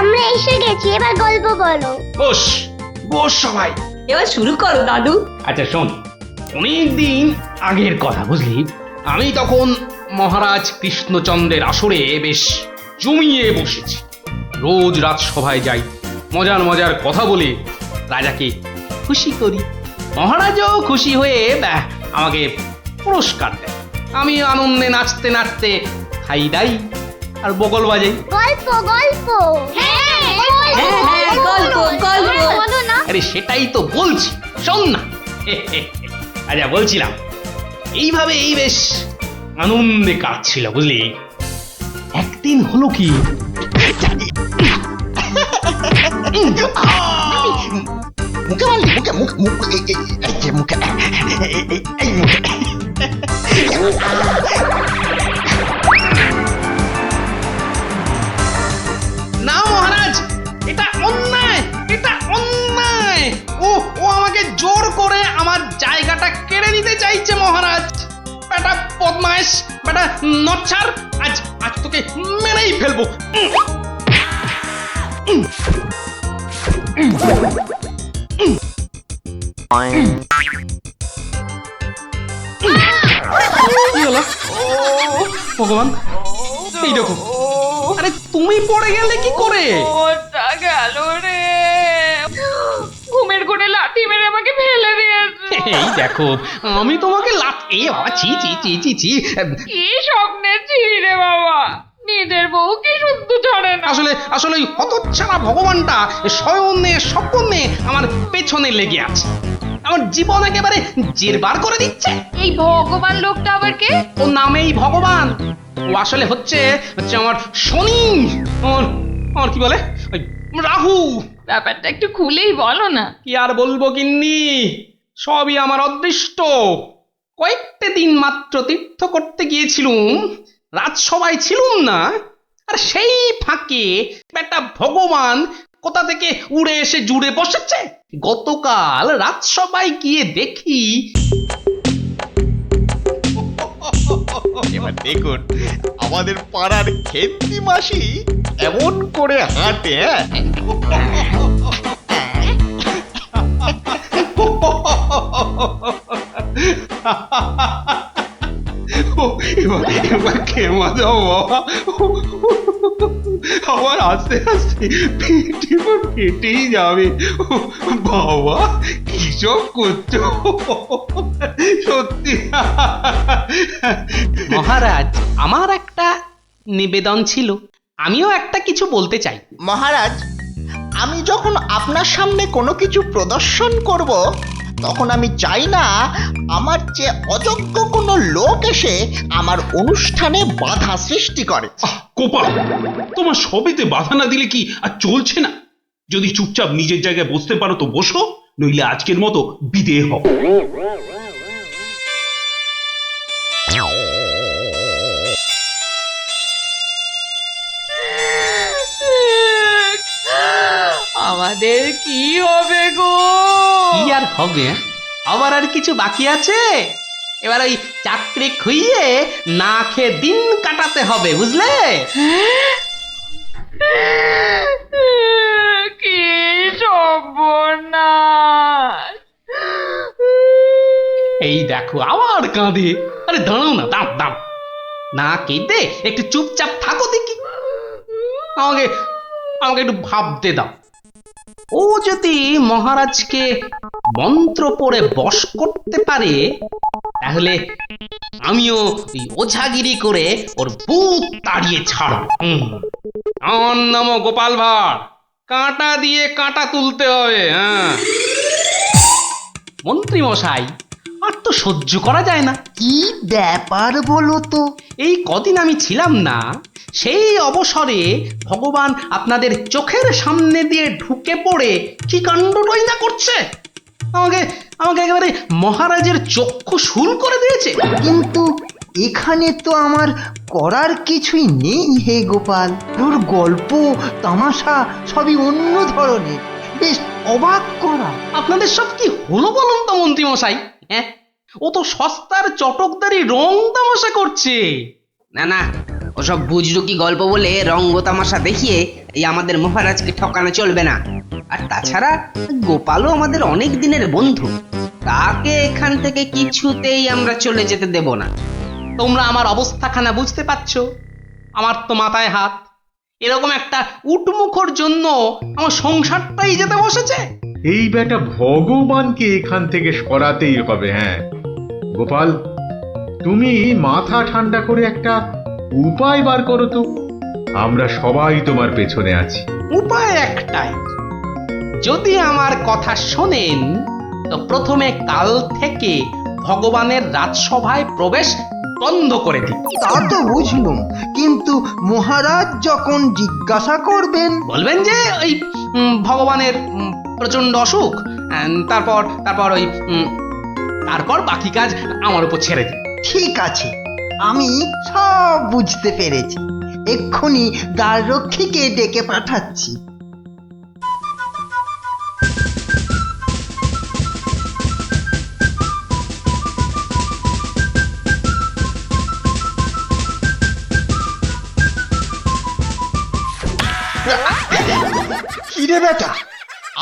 আমরা এসে গেছি, এবার গল্প বলো। বস বস সবাই। এবার শুরু করো দাদু। আচ্ছা শোন, অনেকদিন আগের কথা বুঝলি, আমি তখন মহারাজ কৃষ্ণচন্দ্রের আসরে বেশ জমিয়ে বসেছি। রোজ রাজসভায় যাই, মজার মজার কথা বলে রাজাকে খুশি করি। মহারাজও খুশি হয়ে আমাকে পুরস্কার দেয়। আমি আনন্দে নাচতে নাচতে খাই দাই আর বগল বাজাই। গল্প গল্প। হ্যাঁ গল্প গল্প। বলো না। আরে সেটাই তো বলছি, শোন না। আচ্ছা বলছিলাম, এইভাবেই বেশ আনন্দে কাটছিল বুঝলি। একদিন হলো কি, মুখে মারলি, মুখে মুখে মুখে এই যে মুখে এই মুখে। না মহারাজ, এটা অন্যায়, এটা অন্যায়। ও ও আমাকে জোর করে আমার জায়গাটা কেড়ে নিতে চাইছে মহারাজ। বেটা বদমাইশ, বেটা নচ্ছার, আজ আজ তোকে মেরেই ফেলবো। কি হলো? ভগবান, এই দেখো। আরে তুমি পড়ে গেলে কি করে? ওটা গেল রে, ঘুমের ঘুরে লাঠি মেরে আমাকে ফেলে দিয়েছে। এই দেখো, আমি তোমাকে এ বাবা, ছি ছি ছি ছি ছি। কি স্বপ্নের ছিলি রে বাবা, নিজের বউ কি শুদ্ধ ছড়ে না। আসলে আসলে ওই হতচ্ছাড়া ভগবানটা স্বয়নে স্বপ্নে আমার পেছনে লেগে আছে। আমার জীবন একেবারে জেরবার করে দিচ্ছে। এই ভগবান লোকটা আবার কে? ও নামেই ভগবান। ও আসলে হচ্ছে হচ্ছে আমার শনি, আমার কি বলে ওই রাহু। ব্যাপারটা একটু খুলেই বলো না। কি আর বলবো গিন্নি, সবই আমার অদৃষ্ট। কয়েকটা দিন মাত্র তীর্থ করতে গিয়েছিলুম, রাজসভায় ছিলুম না, আর সেই ফাঁকে একটা ভগবান কোথা থেকে উড়ে এসে জুড়ে বসেছে। গতকাল রাজসভায় গিয়ে দেখি, এবার দেখুন আমাদের পাড়ার খেন্তি মাসি এমন করে হাঁটে। এবার খেমা যাও বাবা, আমার আস্তে আস্তে ফেটেই যাবে। বাবা কি সব করছো সত্যি। মহারাজ, আমার একটা নিবেদন ছিল, আমিও একটা কিছু বলতে চাই। মহারাজ, আমি যখন আপনার সামনে কোনো কিছু প্রদর্শন করব, তখন আমি চাই না আমার যে অযোগ্য কোনো লোক এসে আমার অনুষ্ঠানে বাধা সৃষ্টি করে। কোপাল, তোমার সবেতে বাধা না দিলে কি আর চলছে না? যদি চুপচাপ নিজের জায়গায় বসতে পারো তো বসো, নইলে আজকের মতো বিদেয় হও। আমাদের কি হবে গো? কি আর হবে, আবার আর কিছু বাকি আছে? এবার ওই চাকরি খুইয়ে না খেয়ে দিন কাটাতে হবে, বুঝলে? কি সর্বনাশ! এই দেখো আবার কাঁদে। আরে দাঁড়াও না, দাঁড় দাঁড়, না কেঁদে একটু চুপচাপ থাকো দেখি। আমাকে আমাকে একটু ভাবতে দাও। ও যদি মহারাজকে মন্ত্র পড়ে বশ করতে পারে, তাহলে আমিও ওই ওঝাগিরি করে ওর বুক তাড়িয়ে ছাড়ব। আমার নামও গোপাল ভাঁড়, কাঁটা দিয়ে কাঁটা তুলতে হবে। হ্যাঁ মন্ত্রী মশাই, আর তো সহ্য করা যায় না। কি ব্যাপার বলো তো? এই কদিন আমি ছিলাম না, সেই অবসরে ভগবান আপনাদের চোখের সামনে দিয়ে ঢুকে পড়ে কি কাণ্ডটাই না করছে। আমাকে আমাকে একেবারে মহারাজের চক্ষু শুল করে দিয়েছে। কিন্তু এখানে তো আমার করার কিছুই নেই হে গোপাল। ওর গল্প তামাশা সবই অন্য ধরনের, বেশ অবাক করা। আপনাদের সব কি হলো বলুন তো মন্ত্রী মশাই? হ্যাঁ, ও তো সস্তার চটকদারি রং তামাশা করছে। না না, ওসব বুজরুকি গল্প বলে রঙ্গ তামাশা দেখিয়ে এই আমাদের মহারাজকে ঠকানো চলবে না। আর তাছাড়া গোপালও আমাদের অনেক দিনের বন্ধু, তাকে এখান থেকে কিছুতেই আমরা চলে যেতে দেব না। তোমরা আমার অবস্থাখানা বুঝতে পারছো? আমার তো মাথায় হাত। এরকম একটা উটমুখোর জন্য আমার সংসারটাই যেতে বসেছে। এই বেটা ভগবানকে এখান থেকে সরাতেই হবে। হ্যাঁ গোপাল, তুমি মাথা ঠান্ডা করে একটা উপায় বার করো তো, আমরা সবাই তোমার পেছনে আছি। উপায় একটাই, যদি আমার কথা শোনেন তো প্রথমে কাল থেকে ভগবানের রাজসভায় প্রবেশ বন্ধ করে দিন। তা তো বুঝলুম, কিন্তু মহারাজ যখন জিজ্ঞাসা করবেন? বলবেন যে ওই ভগবানের প্রচন্ড অসুখ, তারপর তারপর ওই তারপর বাকি কাজ আমার উপর ছেড়ে দিন। ঠিক আছে, আমি সব বুঝতে পেরেছি। এক্ষুনি দ্বাররক্ষীকে ডেকে পাঠাচ্ছি। কিরে বেটা,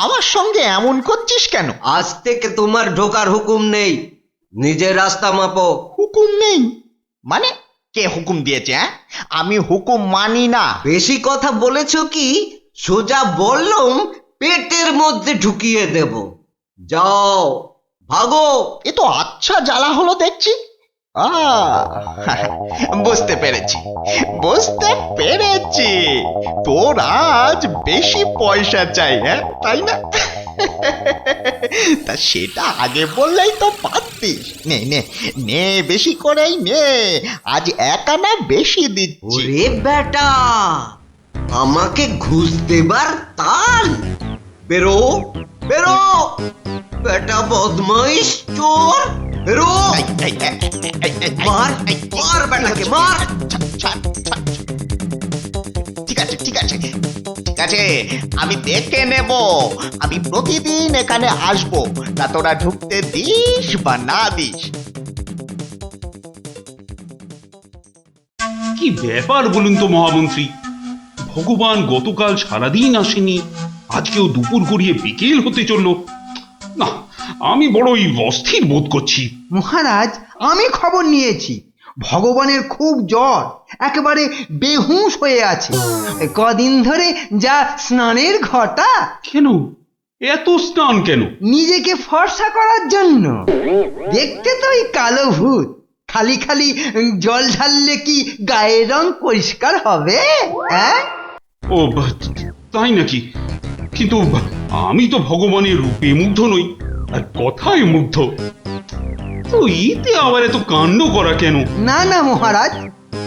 আমার সঙ্গে এমন করছিস কেন? আজ থেকে তোমার ঢোকার হুকুম নেই, নিজের রাস্তা মাপো। হুকুম নেই মানে? কে হুকুম দিয়েছে? হ্যাঁ, আমি হুকুম মানি না। বেশি কথা বলেছো কি? সোজা বললুম পেটের মধ্যে ঢুকিয়ে দেব। যাও ভাগো। এ তো আচ্ছা জ্বালা হলো দেখছি। বুঝতে পেরেছি, বুঝতে পেরেছি। তোর আজ বেশি পয়সা চাই, হ্যাঁ তাই না? তা সেটা আগে বললেই তো পারতিস। নে নে নে, বেশি করেই নে, আজ 1 আনা বেশি দিচ্ছি। ওরে বেটা, আমাকে ঘুষ দেবার তাল? বেরো বেরো, বেটা বদমাইশ চোর, বেরো। মার মার বেটাকে মার। ঠিক আছে ঠিক আছে ঠিক আছে, আমি দেখে নেব। আমি প্রতিদিন এখানে আসবো, তা তোরা ঢুকতে দিস বা না দিস। কি ব্যাপার বলুন তো মহামন্ত্রী, ভগবান গতকাল সারাদিন আসেনি, আজকেও দুপুর গড়িয়ে বিকেল হতে চললো। না, আমি বড়ই অস্থির বোধ করছি। মহারাজ, আমি খবর নিয়েছি, ভগবানের খুব জ্বর, একেবারে বেহুঁশ হয়ে আছে। কদিন ধরে যা স্নানের ঘটা। কেন এত স্নান কেন? নিজেকে ফর্সা করার জন্য। দেখতে তো ওই কালো ভূত, খালি খালি জল ঢাললে কি গায়ের রং পরিষ্কার হবে? হ্যাঁ, ও তাই নাকি? কিন্তু আমি তো ভগবানের রূপে মুগ্ধ নই, আর কথায় মুগ্ধ। তো এতে আবার এত কাণ্ড করা কেন? না না মহারাজ,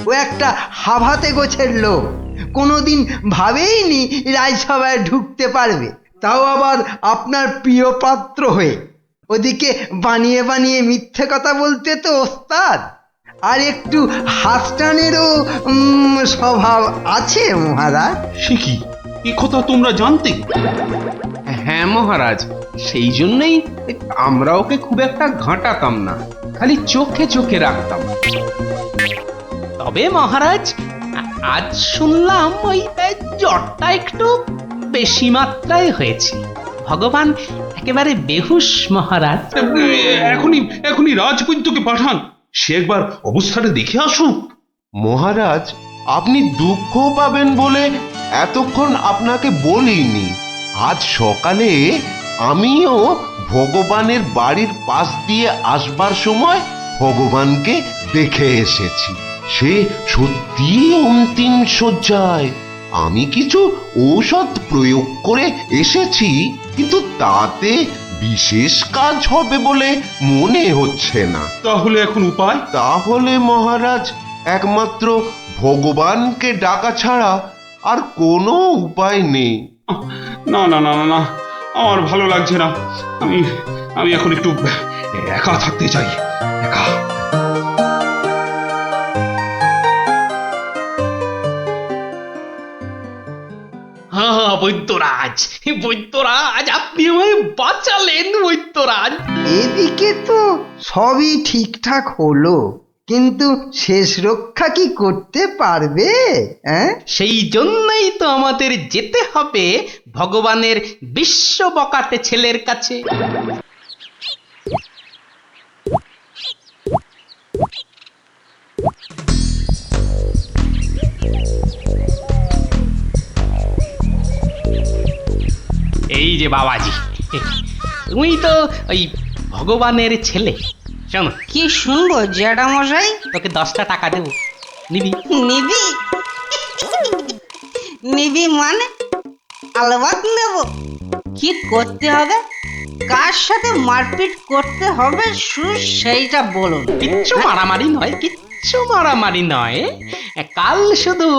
ও একটা হাভাতে গোছের লোক, কোনোদিন ভাবেইনি রাজসভায় ঢুকতে পারবে, তাও আবার আপনার প্রিয় পাত্র হয়ে। ওদিকে বানিয়ে বানিয়ে মিথ্যে কথা বলতে তো ওস্তাদ, আর একটু হাসটানেরও স্বভাব আছে মহারাজ। সে কি, এ কথা তোমরা জানতে? হ্যাঁ মহারাজ, সেই জন্যই আমরা ওকে খুব একটা ঘাঁটাতাম না, খালি চোখে চোখে রাখতাম। তবে মহারাজ, আজ শুনলাম ওই জ্বরটা একটু বেশি মাত্রায় হয়েছে। ভগবান একেবারে বেহুশ মহারাজ। এখনই এখনই রাজবৈদ্যকে পাঠান, সে একবার অবস্থাটা দেখে আসুক। মহারাজ, আপনি দুঃখ পাবেন বলে এতক্ষণ আপনাকে বলিনি। আজ সকালে আমিও ভগবানের বাড়ির পাশ দিয়ে আসবার সময় ভগবানকে দেখে এসেছি। সে সত্যি অন্তিম শয্যায়। আমি কিছু ঔষধ প্রয়োগ করে এসেছি, কিন্তু তাতে বিশেষ কাজ হবে বলে মনে হচ্ছে না। তাহলে এখন উপায়? তাহলে মহারাজ, একমাত্র ভগবানকে ডাকা ছাড়া আর কোনো উপায় নেই। না না না না না, আমার ভালো লাগছে না। আমি আমি এখন একটু একা থাকতে চাই, একা। হ্যাঁ বৈদ্যরাজ, বৈদ্যরাজ, আপনি আমায় বাঁচালেন বৈদ্যরাজ। এদিকে তো সবই ঠিকঠাক হলো, কিন্তু শেষ রক্ষা কি করতে পারবে? হ্যাঁ, সেই জন্যই তো আমাদের যেতে হবে ভগবানের বিশ্ব বকাটে ছেলের কাছে। এই যে বাবাজি, তুমি তো ওই ভগবানের ছেলে। শোনো, কি শুনবো জ্যাঠামশাই? তোকে 10টা টাকা দেবো, নিবি? নিবি? নিবি মানে? আলবাত নেব। কি করতে হবে? কার সাথে মারপিট করতে হবে সেইটা বলুন। কিচ্ছু মারামারি নয়, কিচ্ছু মারামারি নয়। কাল শুধু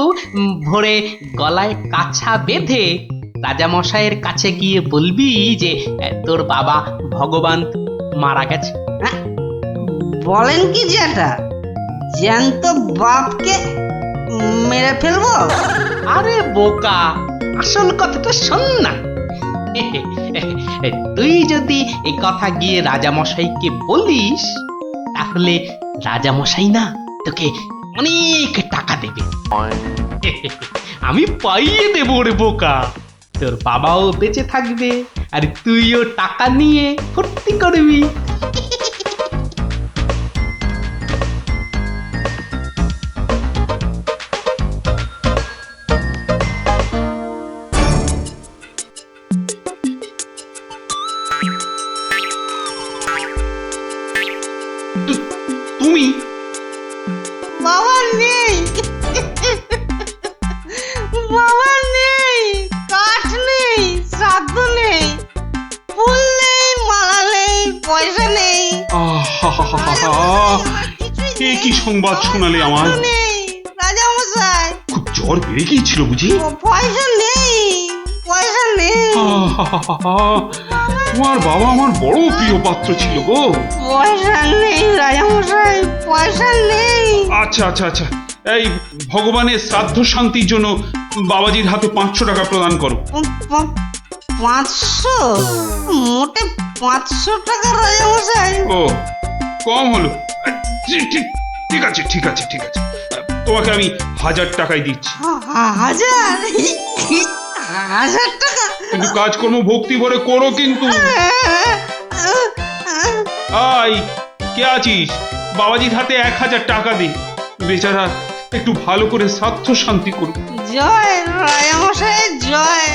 ভোরে গলায় কাছা বেঁধে রাজামশাইয়ের কাছে গিয়ে বলবি যে তোর বাবা ভগবান মারা গেছে। হ্যাঁ? বলেন কি জ্যাঠা? জ্যান্ত বাপকে মেরে ফেলবো? আরে বোকা, আসল কথাটা শোন না। তুই যদি এই কথা গিয়ে রাজামশাইকে বলিস, তাহলে রাজামশাই না তোকে অনেক টাকা দেবে। আমি পাইয়ে দেবো রে বোকা। তোর বাবাও বেঁচে থাকবে আর তুইও টাকা নিয়ে ফুর্তি করবি। তুমি বাবা নেই, বাবা নেই, কাঠ নেই, শ্রাদ্ধ নেই, ফুল নেই, মালা নেই, পয়সা নেই, এ কি সংবাদ শোনালে আমার? নেই রাজামশাই, খুব জ্বর বেড়ে গিয়েছিল বুঝি? পয়সা নেই, পয়সা নেই, তোমার বাবা আমার বড় প্রিয় পাত্র ছিল গো। পয়সা নেই রাজামশাই, পয়সা নেই। আচ্ছা আচ্ছা আচ্ছা, এই ভগবানের শ্রাদ্ধ শান্তির জন্য বাবাজির হাতে 500 টাকা প্রদান করো। 500? মোটে 500 টাকা রাজামশাই? ও, কম হলো। ঠিক আছে ঠিক আছে ঠিক আছে, তোমাকে আমি 1000 টাকাই দিচ্ছি। 1000 টাকা? কিন্তু কাজকর্ম ভক্তি ভরে করো কিন্তু। আই, কে আছিস? বাবাজির হাতে 1000 টাকা দে, বেচারা একটু ভালো করে শ্রাদ্ধ শান্তি করুক। জয় রাজামশাই জয়।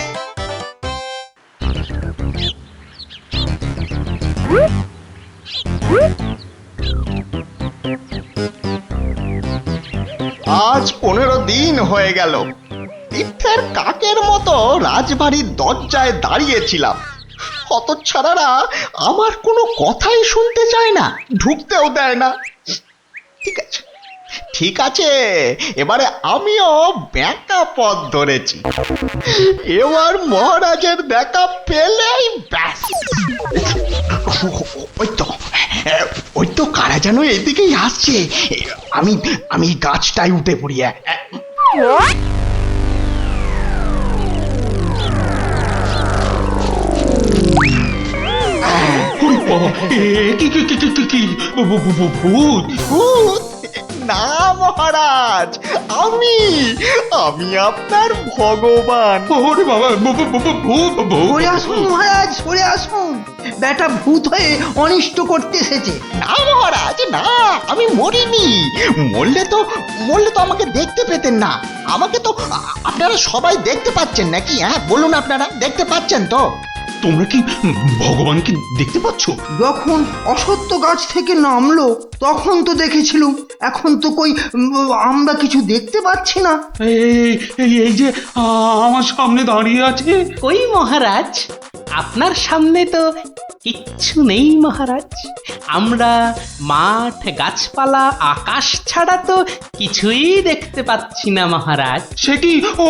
আজ 15 দিন হয়ে গেল তীর্থের কাকের মতো রাজবাড়ির দরজায় দাঁড়িয়েছিলাম। হতচ্ছাড়ারা আমার কোনো কথাই শুনতে চায় না, ঢুকতেও দেয় না। ঠিক আছে ঠিক আছে, এবারে আমিও ব্যাকা পথ ধরেছি। এবার মহারাজের দেখা পেলেই ব্যাস। ওই তো কারা যেন এদিকেই আসছে। আমি গাছটায় উঠে পড়ি। ভূত ভূত না মহারাজ, আমি আপনার ভগবান। ওরে বাবা, ভূত! সরে আসুন মহারাজ, সরে আসুন। বেটা ভূত হয়ে অনিষ্ট করতে এসেছে। না মহারাজ না, আমি মরিনি। মরলে তো আমাকে দেখতে পেতেন না। আমাকে তো আপনারা সবাই দেখতে পাচ্ছেন নাকি? হ্যাঁ বলুন, আপনারা দেখতে পাচ্ছেন তো? তোমরা কি ভগবানকে দেখতে পাচ্ছ? যখন অসত্য গাছ থেকে নামলো তখন তো দেখেছিলুম, এখন তো কই আমরা কিছু দেখতে পাচ্ছি না। এই যে আমার সামনে দাঁড়িয়ে আছে। কই মহারাজ, আপনার সামনে তো কিচ্ছু নেই মহারাজ। আমরা মাঠ, গাছপালা, আকাশ ছাড়া তো কিছুই দেখতে পাচ্ছি না মহারাজ। সে কি? ও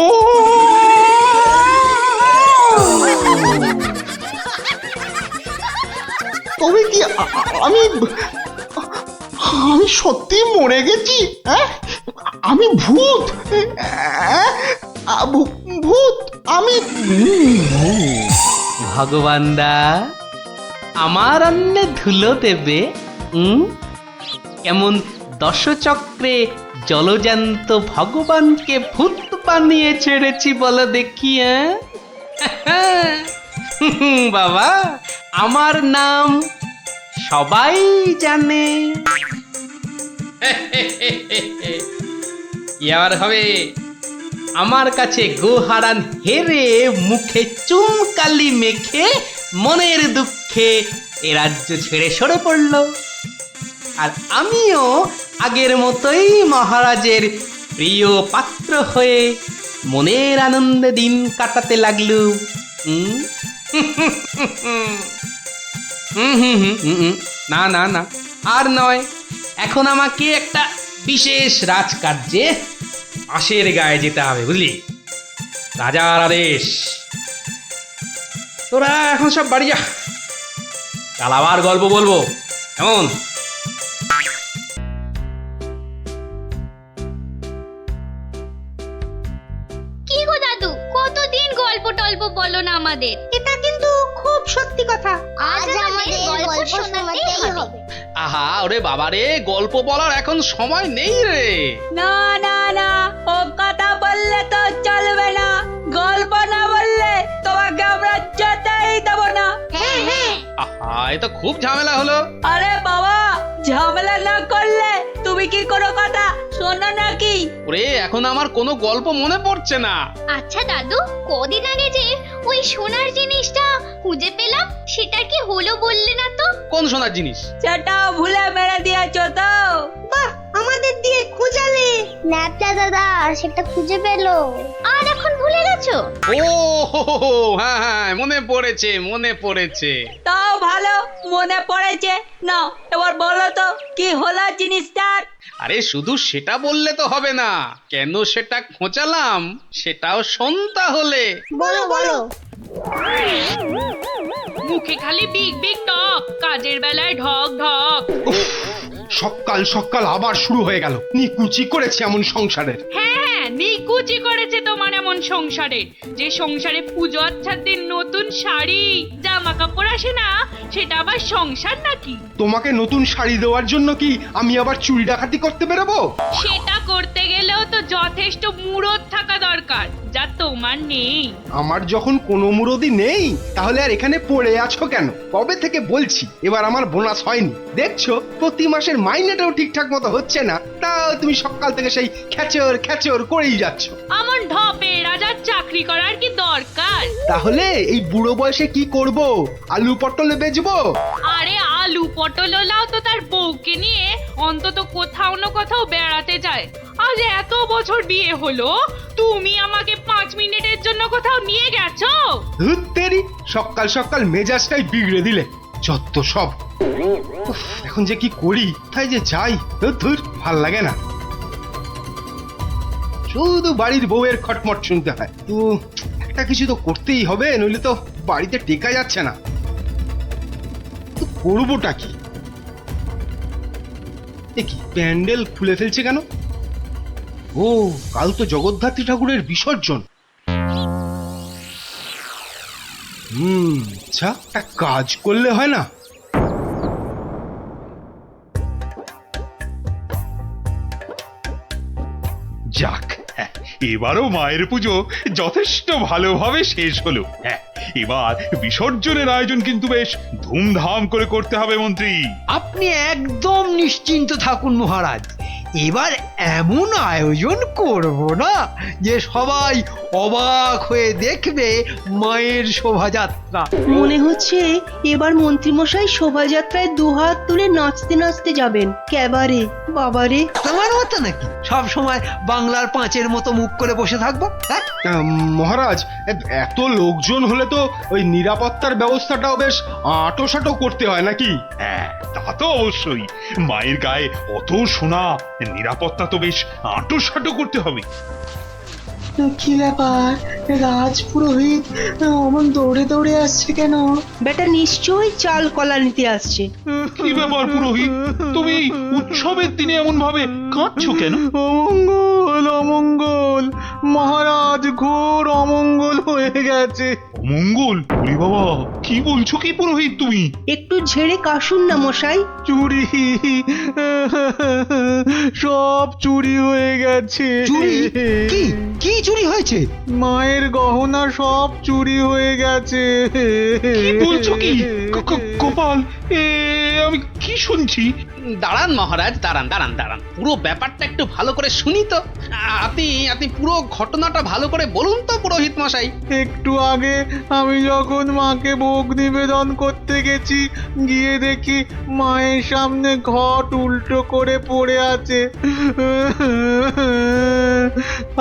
তবে কি আমি সত্যি মরে গেছি? হ্যাঁ, আমি ভূত? ভূত আমি? ভগবানদা আমার অন্নে ধুলো দেবে? কেমন দশচক্রে জলজান্ত ভগবানকে ভূত বানিয়ে ছেড়েছি বলো দেখি বাবা আমার নাম সবাই জানে কি আর হবে আমার কাছে গোহারান হেরে মুখে চুনকালি মেখে মনের দুঃখে এ রাজ্য ছেড়ে সরে পড়ল আর আমিও আগের মতোই মহারাজের প্রিয় পাত্র হয়ে মনের আনন্দে দিন কাটাতে লাগলুম না না না আর নয় এখন আমাকে একটা বিশেষ রাজকার্যে আশের গায়ে যেতে হবে বুঝলি রাজার আদেশ তোরা এখন সব বাড়ি যা কাল আবার গল্প বলবো কেমন কি গো দাদু কতদিন গল্প টল্প বলো না আমাদের। এটা কিন্তু খুব সত্যি কথা। আজ আমাদের গল্প শোনাতেই হবে। আহা ওরে বাবারে গল্প বলার এখন সময় নেই রে না না না ও কথা বললে তো চলবে না। গল্প না বললে তোমাকে আমরা যেতেই দেবো না। হ্যাঁ হ্যাঁ আহা এ তো খুব ঝামেলা হলো আরে বাবা ঝামেলা না করলে তুমি কি কোনো কথা শোনো নাকি? ওরে এখন আমার কোনো গল্প মনে পড়ছে না। আচ্ছা দাদু কদিন আগে যে ওই সোনার জিনিসটা খুঁজে পেলাম সেটা কি হলো বললে না তো? কোন সোনার জিনিস? সেটা ভুলে মেরে দিয়েছো তো? বাহ আমাদের দিয়ে খুঁজালে। ন্যাপলা দাদা সেটা খুঁজে পেলো আর এখন ভুলে গেছো? ও হ্যাঁ হ্যাঁ মনে পড়েছে মনে পড়েছে। তাও ভালো মনে পড়েছে। না এবার বলো তো কি হলো জিনিসটার? আরে শুধু সেটা বললে তো হবে না, কেন সেটা খোঁচালাম সেটাও শোন তাহলে। বলো বলো। মুখে খালি বিগ বিগ টক, কাজের বেলায় ঢক ঢক। সকাল সকাল আবার শুরু হয়ে গেল। নিকুচি করেছে এমন সংসারের। হ্যাঁ হ্যাঁ নিকুচি করেছে তোমার এমন সংসারে, যে সংসারে পুজো আচ্ছার দিন নতুন শাড়ি জামা কাপড় আসে না, সেটা আবার সংসার নাকি? তোমাকে নতুন শাড়ি দেওয়ার জন্য কি আমি আবার চুরি ডাকাতি করতে বেরোবো? সেটা করতে গেলেও তো যথেষ্ট মুরদ থাকা দরকার, যা তোমার নেই। আমার যখন কোনো মুরদি নেই তাহলে আর এখানে পড়ে আছো কেন? কবে থেকে বলছি এবার আমার বোনাস হয়নি, দেখছো প্রতি মাসের মাইনেটাও ঠিকঠাক মতো হচ্ছে না, তাও তুমি সকাল থেকে সেই খেচর খেচর করেই যাচ্ছ। আমার ঢপে রাজার চাকরি করার কি দরকার? তাহলে এই বুড়ো বয়সে কি করব? আলু পটলে বেচবো? আরে আলু পটল লাও তো তার বউকে নিয়ে অন্তত কোথাও না কোথাও বেড়াতে যায়। আজ এত বছর বিয়ে হলো, তুমি আমাকে 5 মিনিটের জন্য কোথাও নিয়ে গেছো? ধুর তেরি, সকাল সকাল মেজাজটাই বিগড়ে দিলে। যত সব। উফ, এখন যে কি করি, তাই যে যাই, ধুর ভাল লাগে না। শুধু বাড়ির বউয়ের খটমট শুনতে হয়। তো একটা কিছু তো করতেই হবে, নইলে তো বাড়িতে টেকা যাচ্ছে না। তো করবোটা কি? এ কি প্যান্ডেল খুলে ফেলছে কেন? ও কাল তো জগদ্ধাত্রী ঠাকুরের বিসর্জন। আচ্ছা একটা কাজ করলে হয় না? যাক, এবারও মায়ের পুজো যথেষ্ট ভালোভাবে শেষ হলো। হ্যাঁ, এবার বিসর্জনের আয়োজন কিন্তু বেশ ধুমধাম করে করতে হবে মন্ত্রী। আপনি একদম নিশ্চিন্ত থাকুন মহারাজ, এবার এমন আয়োজন করব না যে সবাই অবাক হয়ে দেখবে মায়ের শোভাযাত্রা। মনে হচ্ছে এবার মন্ত্রীমশাই শোভাযাত্রায় দুহাত তুলে নাচতে নাচতে যাবেন। ক্যাবারে বাবারে। তোমার মতো নাকি সব সময় বাংলার পাঁচের মতো মুখ করে বসে থাকবো? হ্যাঁ মহারাজ এত লোকজন হলে তো ওই নিরাপত্তার ব্যবস্থাটাও বেশ আঁটোসাঁটো করতে হয় নাকি? হ্যাঁ তা তো অবশ্যই, মায়ের গায়ে অত সোনা, নিরাপত্তা তো বেশ আঁটোসাঁটো করতে হবে। কি ব্যাপার, রাজপুরোহিত অমন দৌড়ে দৌড়ে আসছে কেন? বেটা নিশ্চয়ই চাল কলা নিতে আসছে। কি ব্যাপার পুরোহিত, তুমি উৎসবের দিনে এমন ভাবে কাঁদছো কেন? অমঙ্গল অমঙ্গল, মহারাজ ঘোর অমঙ্গল হয়ে গেছে। অমঙ্গল? ওরে বাবা, কি বলছো কি পুরোহিত তুমি? একটু ঝেড়ে কাশুন না মশাই। চুরি, সব চুরি হয়ে গেছে। চুরি? কি কি চুরি হয়েছে? মায়ের গহনা সব চুরি হয়ে গেছে। কি বলছো কি? গোপাল, আমি কি শুনছি? দাঁড়ান মহারাজ, দাঁড়ান দাঁড়ান দাঁড়ান, পুরো ব্যাপারটা একটু ভালো করে শুনি তো। আপনি আপনি পুরো ঘটনাটা ভালো করে বলুন তো পুরোহিত মশাই। একটু আগে আমি যখন মাকে ভোগ নিবেদন করতে গেছি, গিয়ে দেখি মায়ের সামনে ঘট উল্টো করে পড়ে আছে,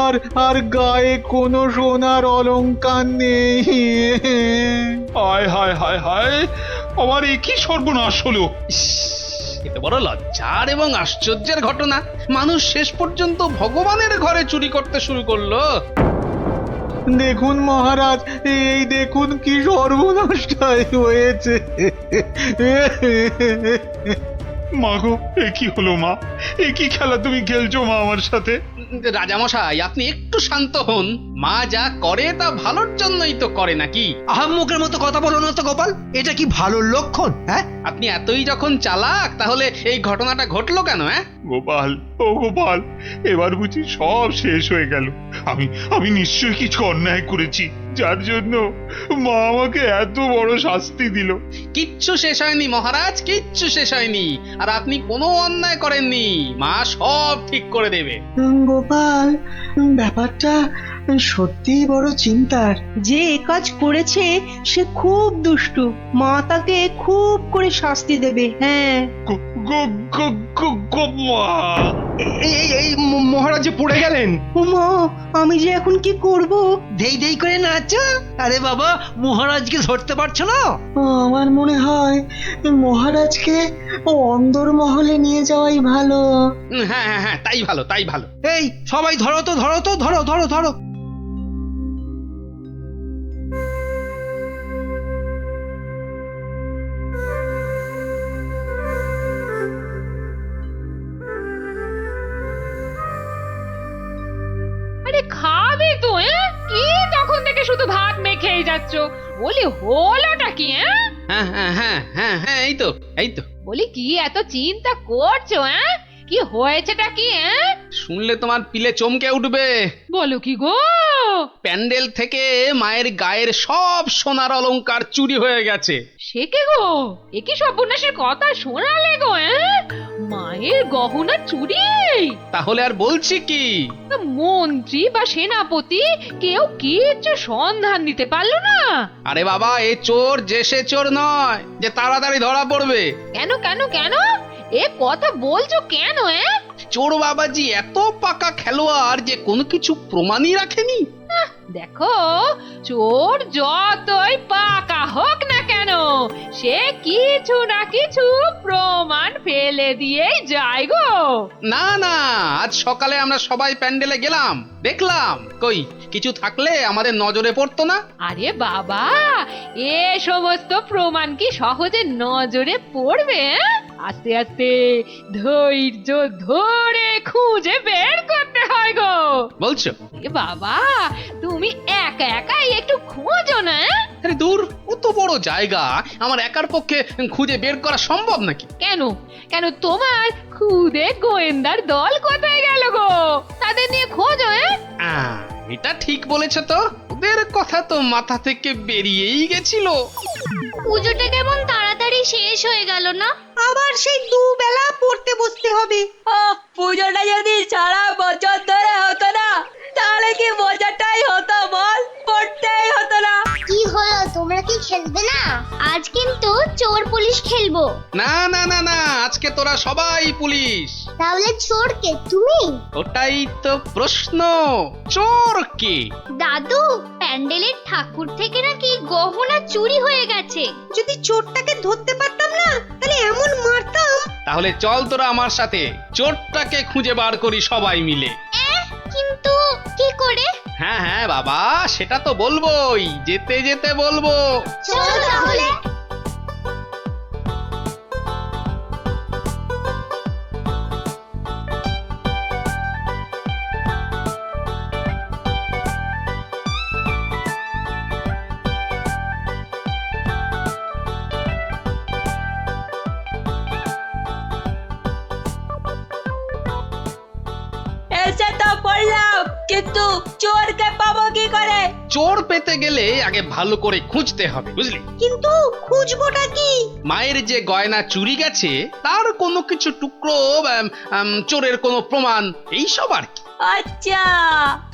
আর আর গায়ে কোনো সোনার অলংকার নেই। হায় হায় হায় হায়, আমার একই সর্বনাশ হলো। এত বড় লজ্জার এবং আশ্চর্যের ঘটনা, মানুষ শেষ পর্যন্ত ভগবানের ঘরে চুরি করতে শুরু করলো। দেখুন মহারাজ, এই দেখুন কি সর্বনাশটাই হয়েছে। মা গো, এ কি হলো মা? এ কি খেলা তুমি খেলছো মা আমার সাথে? রাজামশাই, আপনি একটু শান্ত হন। মা যা করে তা ভালোর জন্যই তো করে নাকি? আহাম্মকের মতো কথা বলো না তো গোপাল, এটা কি ভালো লক্ষণ? হ্যাঁ, আপনি এতই যখন চালাক, তাহলে এই ঘটনাটা ঘটলো কেন? গোপাল, ও গোপাল, এবার বুঝি সব শেষ হয়ে গেল। আমি নিশ্চয়ই কিছু অন্যায় করেছি, যার জন্য মা আমাকে এত বড় শাস্তি দিল। কিচ্ছু শেষ হয়নি মহারাজ, কিচ্ছু শেষ হয়নি। আর আপনি কোনো অন্যায় করেননি, মা সব ঠিক করে দেবে। গোপাল, ব্যাপারটা সত্যি বড় চিন্তার। যে এ কাজ করেছে সে খুব দুষ্টু, মা তাকে খুব করে শাস্তি দেবে। হ্যাঁ, এই মহারাজ যে পড়ে গেলেন। মা, আমি যে এখন কি করব? দেই দেই করে নাচো। আরে বাবা, মহারাজকে ধরতে পারছো না? আমার মনে হয় মহারাজকে অন্দর মহলে নিয়ে যাওয়াই ভালো। হ্যাঁ হ্যাঁ হ্যাঁ, তাই ভালো, তাই ভালো। এই সবাই ধরো তো, ধরো তো, ধরো ধরো ধরো। আরে খাবে তো? কি তখন থেকে শুধু ভাত মেখেই যাচ্ছ? বলি হলোটা কি? হ্যাঁ হ্যাঁ হ্যাঁ হ্যাঁ হ্যাঁ, এই তো এই তো। বলি কি এত চিন্তা করছো? কি হয়েছেটা কি? শুনলে তোমার পিলে চমকে উঠবে। বলো কি গো? প্যান্ডেল থেকে মায়ের গায়ের সব সোনার অলংকার চুরি হয়ে গেছে। সে কে গো? এ কি সর্বনাশের কথা শোনালে গো? মায়ের গহনা চুরি? তাহলে আর বলছি কি? মন্ত্রী বা সেনাপতি কেউ কিচ্ছু সন্ধান দিতে পারলো না? আরে বাবা, এ চোর যে সে চোর নয় যে তাড়াতাড়ি ধরা পড়বে। কেন কেন কেন? এ কথা বলছো কেন? চোর বাবাজি এত পাকা খেলোয়াড় যে কোনো কিছু প্রমাণই রাখেনি। দেখো, চোর যতই পাকা হোক না কেন, সে কিছু না কিছু প্রমাণ ফেলে দিয়েই যায় গো। না না, আজ সকালে আমরা সবাই প্যান্ডেলে গেলাম, দেখলাম কই কিছু থাকলে আমাদের নজরে পড়তো না। আরে বাবা, এ সমস্ত প্রমাণ কি সহজে নজরে পড়বে? আস্তে আস্তে ধৈর্য ধরে খুঁজে বের করতে হয় গো। বলছো? এ বাবা, তুমি একা একাই একটু খোঁজো না। আরে দূর, কত বড় জায়গা, আমার একার পক্ষে খুঁজে বের করা সম্ভব নাকি? কেন কেন, তোমার খুদে গোয়েন্দার দল কোথায় গেল গো? তাদের নিয়ে খোঁজো। এটা ঠিক বলেছ তো, ওদের কথা তো মাথা থেকে বেরিয়েই গেছিল। পুজোটা কেমন তাড়াতাড়ি শেষ হয়ে গেল না? আবার সেই দুবেলা পড়তে বসতে হবে। পুজোটা যদি সারা বছর ধরে হতো না, তাহলে কি মজাটাই হতো বল? পড়তেই হতো না। কি হলো, তোমরা কি খেলবে না? আজ কিন্তু চোর পুলিশ খেলবো। না না না না, আজকে তোরা সবাই পুলিশ। তাহলে চোর কে, তুমি? ওটাই তো প্রশ্ন, চোর কে? দাদু, প্যান্ডেলের ঠাকুর থেকে নাকি গহনা চুরি হয়ে গেছে। যদি চোরটাকে ধরতে পারতাম না, তাহলে এমন মারতাম। তাহলে চল তোরা আমার সাথে চোরটাকে খুঁজে বার করি সবাই মিলে। কিন্তু কি করে? হ্যাঁ হ্যাঁ বাবা, সেটা তো বলবোই, যেতে যেতে বলবো। চল তাহলে। কিন্তু চোরকে পাবো কি করে? চোর পেতে গেলে আগে ভালো করে খুঁজতে হবে, বুঝলি? কিন্তু খুঁজবোটা কি? মায়ের যে গয়না চুরি গেছে তার কোনো কিছু টুকরো, চোরের কোনো প্রমাণ, এইসব আর কি। আচ্ছা,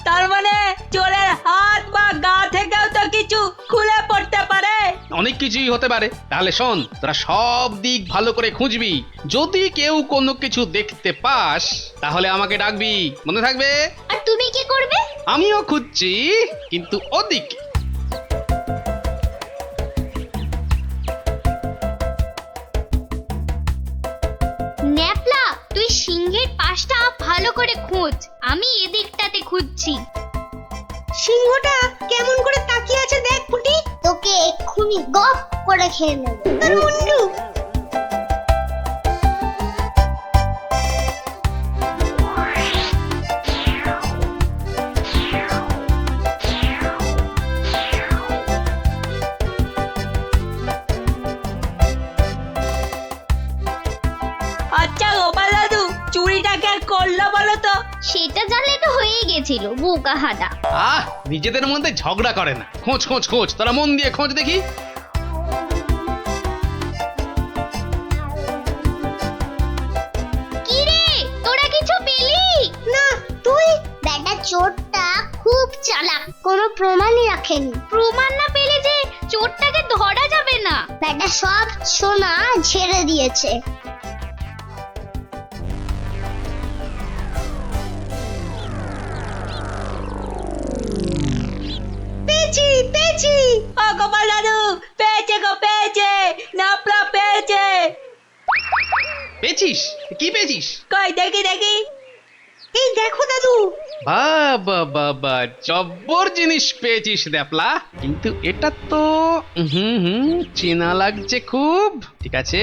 তার মানে চোরের হাত বা গা থেকেও তো কিছু খুলে পড়তে পারে। অনেক কিছুই হতে পারে। তাহলে শোন, তোরা সব দিক ভালো করে খুঁজবি। যদি কেউ কোনো কিছু দেখতে পাস তাহলে আমাকে ডাকবি, মনে থাকবে? আর তুমি কি করবে? আমিও খুঁজছি, কিন্তু ওদিকে। ন্যাপলা, তুই সিংহের পাশটা ভালো করে খোঁজ, আমি এদিকটাতে খুঁজছি। সিংহটা কেমন করে তাকিয়ে আছে দেখ পুটি। তোকে এক্ষুনি গপ করে খেয়ে নেব। আর মুন্ডু, আচ্ছা গোপাল দাদু, চুরিটা কে করলো বলো তো? সেটা জানলে তো হয়েই গেছিল, বোকা হাদা। নিজেদের মধ্যে ঝগড়া করে না। খোঁজ খোঁজ খোঁজ, তোরা মন দিয়ে খোঁজ দেখি। কি রে, তোরা কিছু পেলি? না, তুই? বেটা চোরটা খুব চালাক, কোনো প্রমাণই রাখেনি। প্রমাণ না পেলে যে চোরটাকে ধরা যাবে না। বেটা সব সোনা ঝেড়ে দিয়েছে। পেয়েছি পেয়েছি। ও গোপাল দাদু, পেয়েছে গো, পেয়েছে, নাপলা পেয়েছে। পেয়েছিস? কি পেয়েছিস? কই দেখি দেখি। এই দেখো দাদু। বাবা বাবা, জব্বর জিনিস পেয়েছিস দ্যাপলা, কিন্তু এটা তো চেনা লাগছে খুব। ঠিক আছে,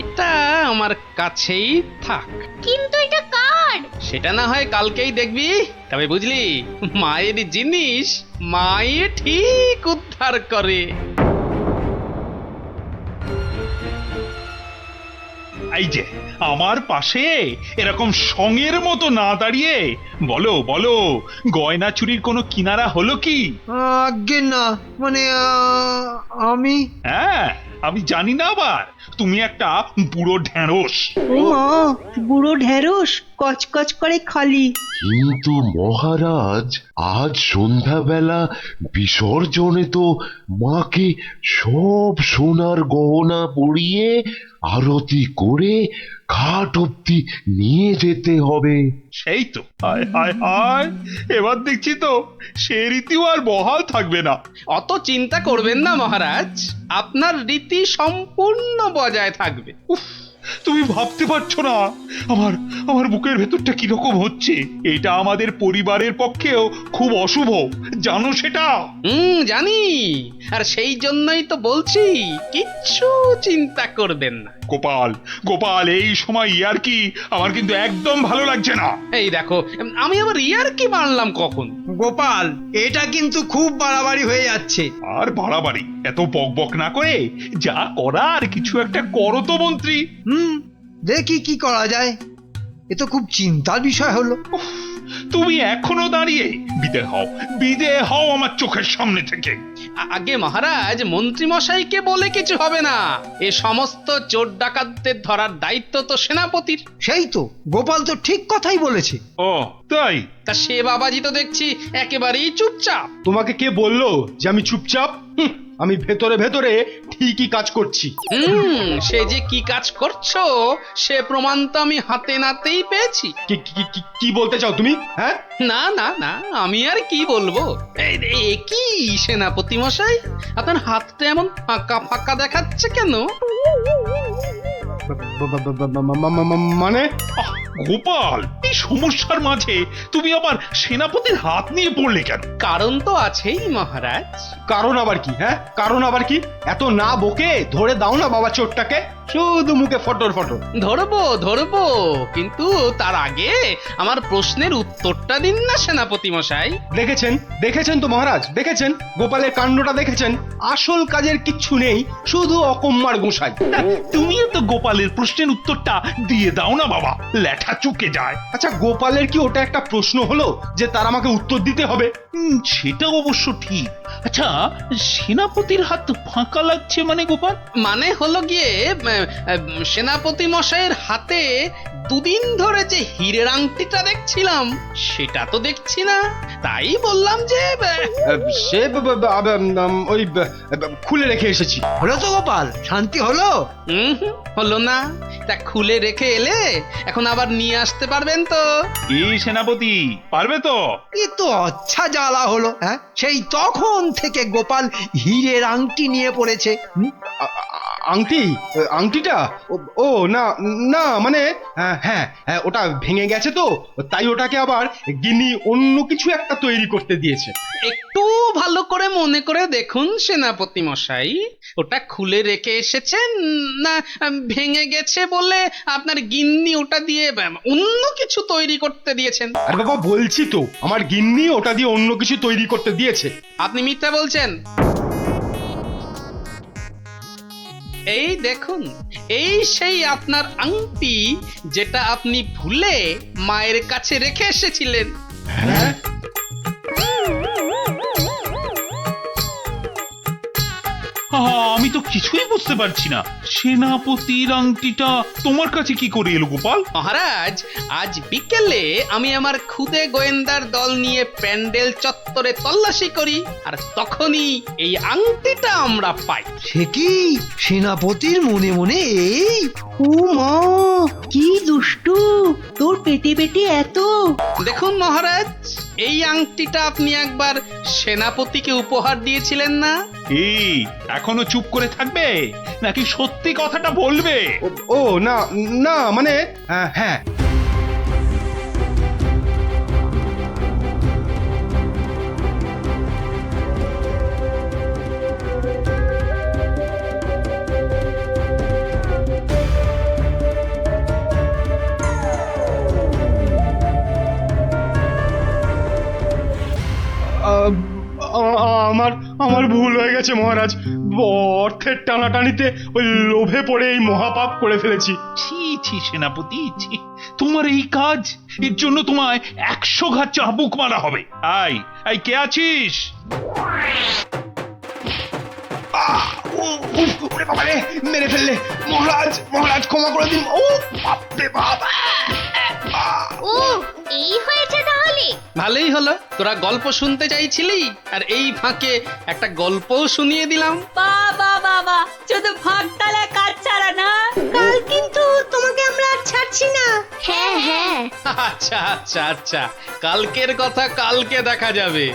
এটা আমার কাছেই থাক। কিন্তু এটা কার? সেটা না হয় কালকেই দেখবি। তবে বুঝলি, মায়ের জিনিস মাই ঠিক উদ্ধার করে। এই যে আমার পাশে এরকম সঙের মতো না দাঁড়িয়ে বলো বলো, গয়না চুরির কোনো কিনারা হলো কি? আজ্ঞে না, মানে আমি হ্যাঁ, আমি জানি না আবার তুমি একটা বুড়ো ঢেঁড়স। ও মা, বুড়ো ঢেঁড়স, কচকচ করে খালি। কিন্তু মহারাজ, আজ সন্ধ্যাবেলা বিসর্জনে তো মাকে সব সোনার গহনা পরিয়ে আরতি করে ঘাট অব্দি নিয়ে যেতে হবে। সেই তো, হায় হায় হায়, এবার দেখছি তো সে রীতিও আর বহাল থাকবে না। অত চিন্তা করবেন না মহারাজ, আপনার রীতি সম্পূর্ণ বজায় থাকবে। উফ, তুমি ভাবতে পারছো না আমার আমার বুকের ভেতরটা কিরকম হচ্ছে। এটা আমাদের পরিবারের পক্ষেও খুব অশুভ, জানো সেটা? জানি, আর সেই জন্যই তো বলছি কিচ্ছু চিন্তা করবেন না। গোপাল গোপাল, এই সময় ইয়ার্কি আমার কিন্তু একদম ভালো লাগছে না। এই দেখো, আমি আবার ইয়ার্কি মারলাম কখন? গোপাল, এটা কিন্তু খুব বাড়াবাড়ি হয়ে যাচ্ছে। আর বাড়াবাড়ি এত বকবক না করে যা করার কিছু একটা করো তো মন্ত্রী। দেখি কি করা যায়। এ তো খুব চিন্তার বিষয় হলো। তুমি এখনো দাঁড়িয়ে? বিদে হও আমার চোখের সামনে থেকে। আগে মহারাজ, মন্ত্রী মশাইকে বলে কিছু হবে না। এ সমস্ত চোর ডাকাতদের ধরার দায়িত্ব তো সেনাপতির। সেই তো, গোপাল তো ঠিক কথাই বলেছে। ও তাই? তা সে বাবাজি তো দেখছি একেবারেই চুপচাপ। তোমাকে কে বললো যে আমি চুপচাপ? আমি ভেতরে ভেতরে ঠিকই কাজ করছি। সে যে কি কাজ করছো সে প্রমাণ তো আমি হাতে নাতেই পেয়েছি। কি বলতে চাও তুমি? হ্যাঁ, না না না, আমি আর কি বলবো। এই কি সেনাপতি মশাই, আপনার হাতটা এমন ফাঁকা ফাঁকা দেখাচ্ছে কেন? মানে গোপাল, এই সমস্যার মাঝে তুমি আবার সেনাপতির হাত নিয়ে পড়লে কেন? কারণ তো আছেই মহারাজ। কারণ আবার কি? হ্যাঁ, কারণ আবার কি? এত না বকে ধরে দাও না বাবা চোরটাকে। শুধু মুখে ফটর ফটর। ধরবো ধরবো, কিন্তু তার আগে আমার প্রশ্নের উত্তরটা দিন না সেনাপতি মশাই। দেখেছেন তো মহারাজ, দেখেছেন গোপালের কাণ্ডটা দেখেছেন। আসল কাজের কিচ্ছু নেই, শুধু অকম্মার গোসাই। তুমিও তো গোপালের প্রশ্নের উত্তরটা দিয়ে দাও না বাবা, লেঠা চুকে যায়। আচ্ছা, গোপালের কি ওটা একটা প্রশ্ন হলো যে তার আমাকে উত্তর দিতে হবে? সেটা অবশ্য ঠিক। আচ্ছা, সেনাপতির হাত ফাঁকা লাগছে মানে গোপাল? মানে হলো গিয়ে সেনাপতি মশাইয়ের হাতে দুদিন ধরে যে হীরের আংটিটা দেখছিলাম সেটা তো দেখছি না, তাই বললাম যে সে ওই খুলে রেখে এসেছি। হলো তো গোপাল, শান্তি হলো? হলো না, তা খুলে রেখে এলে এখন আবার নিয়ে আসতে পারবেন তো? এই সেনাপতি পারবে তো? এ তো আচ্ছা জ্বালা হলো। হ্যাঁ, সেই তখন থেকে গোপাল হীরের আংটি নিয়ে পড়েছে। আংটিটা ও না না, মানে হ্যাঁ, ওটা ভেঙে গেছে তো, তাই ওটাকে আবার গিন্নি অন্য কিছু একটা তৈরি করতে দিয়েছে। একটু ভালো করে মনে করে দেখুন সেনাপতি মশাই, ওটা খুলে রেখে এসেছেন না ভেঙে গেছে বলে আপনার গিন্নি ওটা দিয়ে অন্য কিছু তৈরি করতে দিয়েছেন? আর বাবা বলছি তো, আমার গিন্নি ওটা দিয়ে অন্য কিছু তৈরি করতে দিয়েছে। আপনি মিথ্যা বলছেন। এই দেখুন, এই সেই আপনার আংটি যেটা আপনি ভুলে মায়ের কাছে রেখে এসেছিলেন। আমি তো কিছুই বুঝতে পারছি না, সেনাপতির আংটিটা তোমার কাছে কি করে এলো গোপাল? মহারাজ, আজ বিকেলে আমি আমার খুদে গোয়েন্দার দল নিয়ে প্যান্ডেল চত্বরে তল্লাশি করি, আর তখনই এই আংটিটা আমরা পাই। সে কি সেনাপতির মনে মনে এই? ও মা, কি দুষ্টু, তোর পেটে পেটে এত। দেখুন মহারাজ, এই আংটিটা আপনি একবার সেনাপতিকে উপহার দিয়েছিলেন না? এই এখনো চুপ করে থাকবে নাকি সত্যি কথাটা বলবে? ও না না, মানে হ্যাঁ, আমার ভুল হয়ে গেছে মহারাজ। অর্থের টানাটানিতে ওই লোভে পড়ে এই মহাপাপ করে ফেলেছি। ছি সেনাপতি, ছি, তোমার এই কাজ, এর জন্য তোমায় 100 ঘা চাবুক মারা হবে। আই কে আছিস? মেরে ফেললে মহারাজ, ক্ষমা করে দিন। ও বাপরে বাপ! ও এই হয়েছে তাহলে? ভালোই হলো, তোরা গল্প শুনতে চাইছিলি আর এই ফাঁকে একটা গল্পও শুনিয়ে দিলাম। বাবা বাবা, শুধু ফাঁক তালে কাজ ছাড়া না। কাল কিন্তু তোমাকে আমরা আর ছাড়ছি না। হ্যাঁ, আচ্ছা, কালকের কথা কালকে দেখা যাবে।